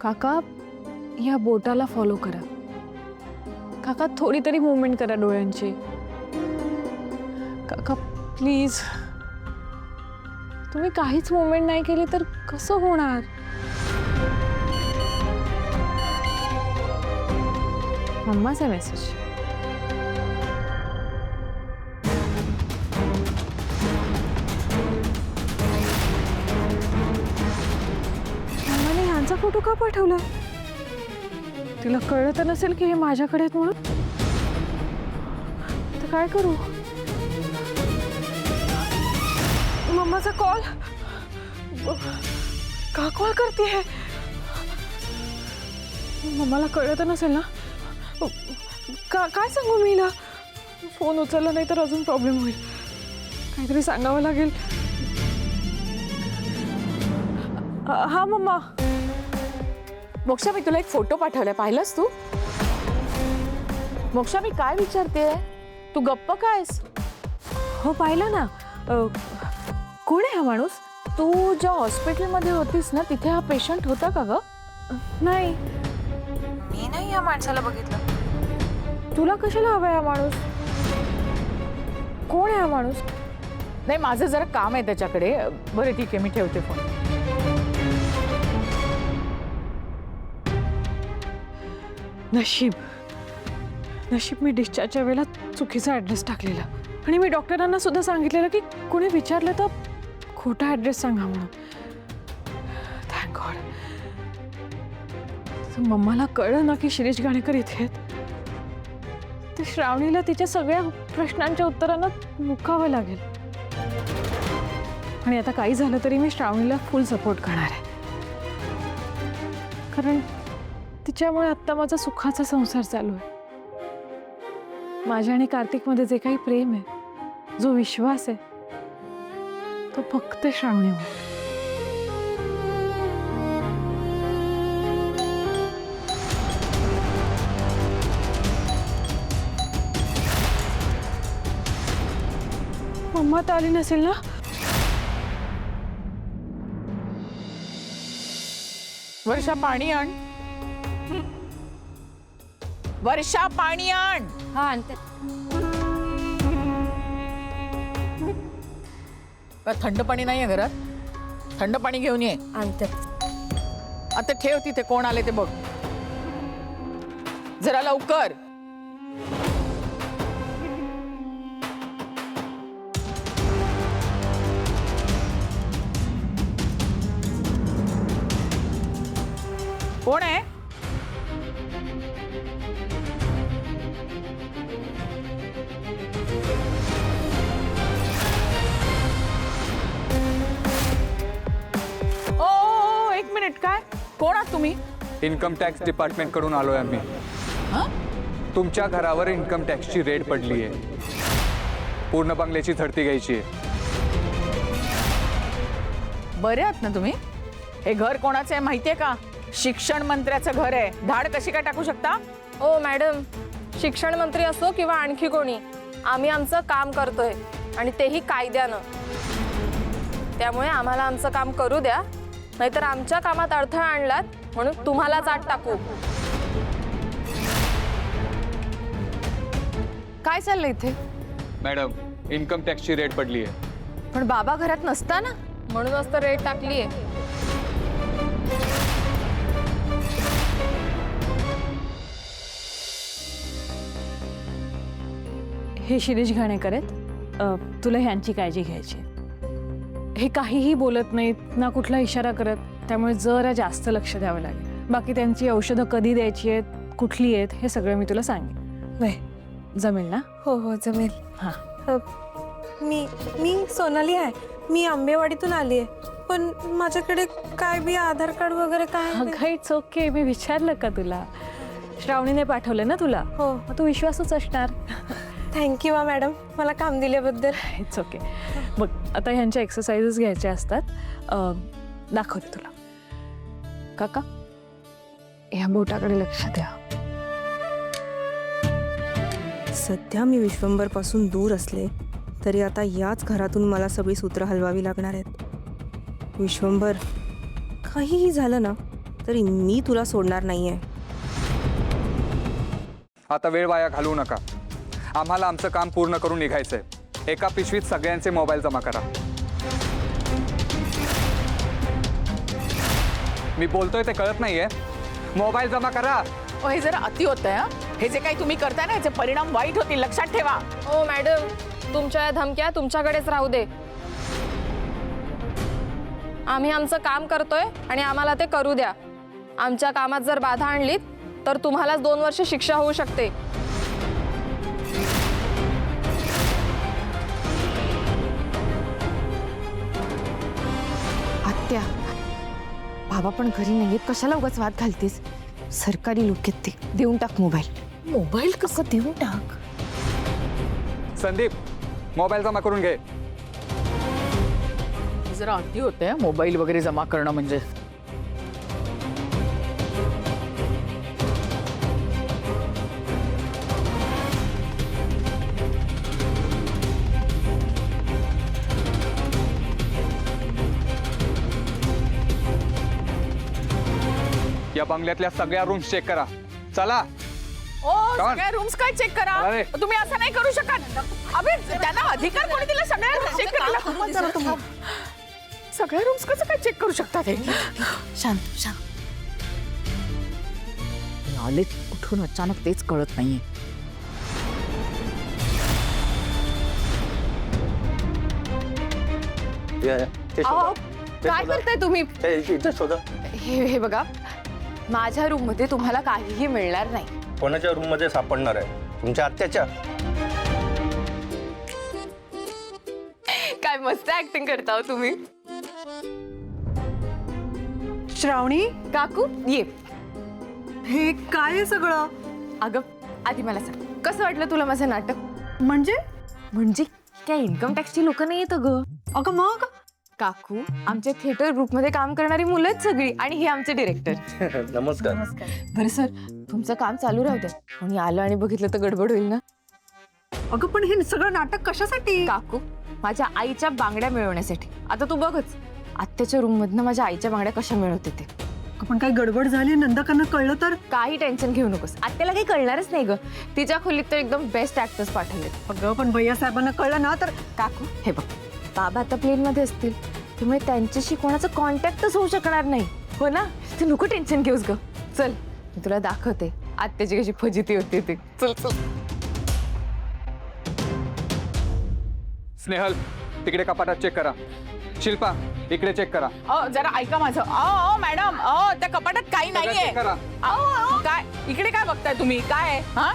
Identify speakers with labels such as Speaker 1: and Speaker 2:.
Speaker 1: काका या बोटाला फॉलो करा. काका थोडी तरी मूवमेंट करा डोळ्यांची. काका प्लीज, तुम्ही काहीच मूवमेंट नाही केली तर कसं होणार? मम्माचा मेसेज. मम्माने ह्यांचा फोटो का पाठवला? तिला कळलं तर नसेल की हे माझ्याकडे आहेत म्हणून. तर काय करू? मम्माचा कॉल. का कॉल करते? मम्माला कळलं तर नसेल ना? काय सांगू मी हिला? फोन उचलला नाही तर अजून प्रॉब्लेम होईल. काहीतरी सांगावं लागेल. हा मम्मा.
Speaker 2: मोक्षा, मी तुला एक फोटो पाठवलाय, पाहिलास तू? मोक्षा, मी काय विचारते, तू गप्प कायस?
Speaker 1: हो पाहिला ना. कोण आहे हा माणूस?
Speaker 2: तू ज्या हॉस्पिटलमध्ये होतीस ना, तिथे हा पेशंट होता का ग?
Speaker 1: नाही,
Speaker 3: मी नाही या माणसाला बघितलं.
Speaker 1: तुला कशाला हवाय हा माणूस? कोण आहे हा माणूस?
Speaker 2: नाही, माझं जरा काम आहे त्याच्याकडे. बरं ठीक आहे, मी ठेवते फोन.
Speaker 1: नशीब मी डिस्चार्जच्या वेळेला चुकीचा ॲड्रेस टाकलेला. आणि मी डॉक्टरांना सुद्धा सांगितलेलं की कोणी विचारलं तर खोटा ॲड्रेस सांगा म्हणून. Thank God. मम्माला कळलं ना की शिरीष घाणेकर इथे आहेत, तर श्रावणीला तिच्या सगळ्या प्रश्नांच्या उत्तरांना मुकावं लागेल. आणि आता काही झालं तरी मी श्रावणीला फुल सपोर्ट करणार आहे, कारण तिच्यामुळे आत्ता माझा सुखाचा संसार चालू आहे. माझ्या आणि कार्तिकमध्ये जे काही प्रेम आहे, जो विश्वास आहे, तो फक्त श्रावणीवर. मम्मा तर आली नसेल ना?
Speaker 2: वर्षा, पाणी आण. वर्षा, पाणी आण.
Speaker 3: हा आणते.
Speaker 2: थंड पाणी नाहीये घरात? थंड पाणी घेऊन ये.
Speaker 3: आणते.
Speaker 2: आता ठेव तिथे, कोण आले ते बघ. जरा लवकर. कोण आहे? ओ, एक मिनिट. काय, कोण आहात तुम्ही?
Speaker 4: इन्कम टॅक्स डिपार्टमेंट कडून आलोय आम्ही. तुमच्या घरावर इन्कम टॅक्सची रेड पडली आहे. पूर्ण बंगल्याची झडती घ्यायची आहे.
Speaker 2: बरे आहात ना तुम्ही? हे घर कोणाचं आहे माहितीये का? शिक्षण मंत्र्याचं घर आहे. धाड कशी काय टाकू शकता?
Speaker 3: ओ मॅडम, शिक्षण मंत्री असो किंवा आणखी कोणी, आम्ही आमचं काम करतोय आणि तेही कायद्यानं. त्यामुळे आम्हाला आमचं काम करू द्या, नाहीतर आमच्या कामात अडथळा आणलात म्हणून तुम्हालाच आत टाकू.
Speaker 2: काय चाललंय इथे?
Speaker 4: मॅडम, इन्कम टॅक्सची रेड पडली आहे.
Speaker 2: पण बाबा घरात नसताना?
Speaker 3: म्हणूनच तर रेट टाकलीये.
Speaker 1: हे शिरीष घाणेकर आहेत. तुला ह्यांची काळजी घ्यायची. हे काहीही बोलत नाहीत ना, कुठला इशारा करत, त्यामुळे जरा जास्त लक्ष द्यावं लागेल. बाकी त्यांची औषधं कधी द्यायची आहेत, कुठली आहेत, हे सगळं मी तुला सांगेन. वय जमेल ना?
Speaker 5: हो हो जमेल.
Speaker 1: हां.
Speaker 5: मी सोनाली आहे. मी आंबेवाडीतून आली आहे, पण माझ्याकडे काय बी आधार कार्ड वगैरे काय नाही.
Speaker 1: अगं इट्स ओके. मी विचारलं का तुला? श्रावणीने पाठवलं ना तुला?
Speaker 5: हो.
Speaker 1: मग तू विश्वासच असणार.
Speaker 5: थँक्यू मॅडम, मला काम दिल्याबद्दल.
Speaker 1: It's okay. बघ, आता ह्यांच्या एक्सरसाइजेस घ्यायच्या असतात. दाखवते तुला. काका, ह्या बोटाकडे लक्ष द्या.
Speaker 5: सध्या मी विश्वंभरपासून दूर असले तरी आता याच घरातून मला सगळी सूत्र हलवावी लागणार आहेत. विश्वंभर, काहीही झालं ना तरी मी तुला सोडणार नाहीये.
Speaker 4: आता वेळ वाया घालवू नका. आम्हाला आमचं काम पूर्ण करून निघायचंय. एका पिशवीत सगळ्यांचे मोबाईल जमा करा. मी बोलतोय ते कळत नाहीये. मोबाईल जमा करा.
Speaker 2: हे जरा अति होतंय हं? हे जे काही तुम्ही करताय ना याचे परिणाम वाईट होतील, लक्षात ठेवा.
Speaker 3: हो मॅडम, तुमच्या या धमक्या तुमच्याकडेच राहू दे. आम्ही आमचं काम करतोय आणि आम्हाला ते करू द्या. आमच्या कामात जर बाधा आणलीत तर तुम्हालाच 2 वर्ष शिक्षा होऊ शकते.
Speaker 6: आत्या, बाबा पण घरी नाहीयेत, कशाला उगाच वाद घालतेस? सरकारी लोक आहेत ते. देऊन टाक मोबाईल. मोबाईल कसं देऊन टाक?
Speaker 4: संदीप, मोबाईल जमा करून घे.
Speaker 2: हे जरा अति होतंय मोबाईल वगैरे जमा करणं म्हणजे.
Speaker 4: या बंगल्यातल्या सगळ्या रूम्स चेक करा. चला.
Speaker 2: ओ
Speaker 4: Come on.
Speaker 2: सगळ्या रूम्स काय चेक करा?
Speaker 4: अरे.
Speaker 2: तुम्ही असं नाही करू शकत. अबे त्यांना अधिकार कोणी दिला सगळ्या चेक करायला? सगळ्या रूम्स कसं काय चेक करू शकतात हे?
Speaker 6: शांत शांत.
Speaker 2: आले कुठून अचानक तेच कळत नाहीये.
Speaker 3: अहो, काय करताय तुम्ही? हे बघा, माझ्या रूम मध्ये तुम्हाला काहीही मिळणार नाही.
Speaker 7: कोणाच्या रूम मध्ये सापडणार आहे? तुमच्या आत्याच्या?
Speaker 3: काय मस्त ऍक्टिंग करता हो तुम्ही.
Speaker 5: श्रावणी,
Speaker 3: काकू ये.
Speaker 5: हे काय आहे सगळं?
Speaker 3: अगं आधी मला सांग, कसं वाटलं तुला माझं नाटक?
Speaker 5: म्हणजे
Speaker 3: म्हणजे काय इन्कम टॅक्सची लोक नाही येत ग.
Speaker 5: अगं मग
Speaker 3: काकू, आमच्या थिएटर ग्रुपमध्ये काम करणारी मुलं आहेत सगळी आणि हे आमचे डिरेक्टर.
Speaker 7: नमस्कार.
Speaker 3: बरं सर, तुमचं काम चालू राहू द्या. कोणी आलं आणि बघितलं तर गडबड होईल ना.
Speaker 5: अगं पण हे सगळं नाटक कशासाठी?
Speaker 3: काकू, माझ्या आईच्या बांगड्या मिळवण्यासाठी. आता तू बघच, आत्याच्या रूम मधनं माझ्या आईच्या बांगड्या कशा मिळवते ते.
Speaker 5: पण काय गडबड झाली, नंदकांना कळलं तर?
Speaker 3: काही टेन्शन घेऊ नकोस, आत्याला काही कळणारच नाही ग. तिच्या खोलीत तर एकदम बेस्ट ऍक्टर्स पाठवले.
Speaker 5: अगं पण भैया साहेबांना कळलं ना तर?
Speaker 3: काकू हे बघ, बाबा आता प्लेन मध्ये असतील, त्यामुळे त्यांच्याशी कोणाचं कॉन्टॅक्टच होऊ शकणार नाही. हो ना? तू नको टेन्शन घेऊस ग. चल मी तुला दाखवते आत्याची कशी फजिती होती ती. चल चल.
Speaker 4: स्नेहल, तिकडे कपाटात चेक करा. शिल्पा, इकडे चेक करा.
Speaker 2: जरा ऐका माझं. मॅडम, त्या कपाटात काही नाहीये.
Speaker 4: चेक करा.
Speaker 2: काय इकडे काय बघताय तुम्ही? काय आहे? हा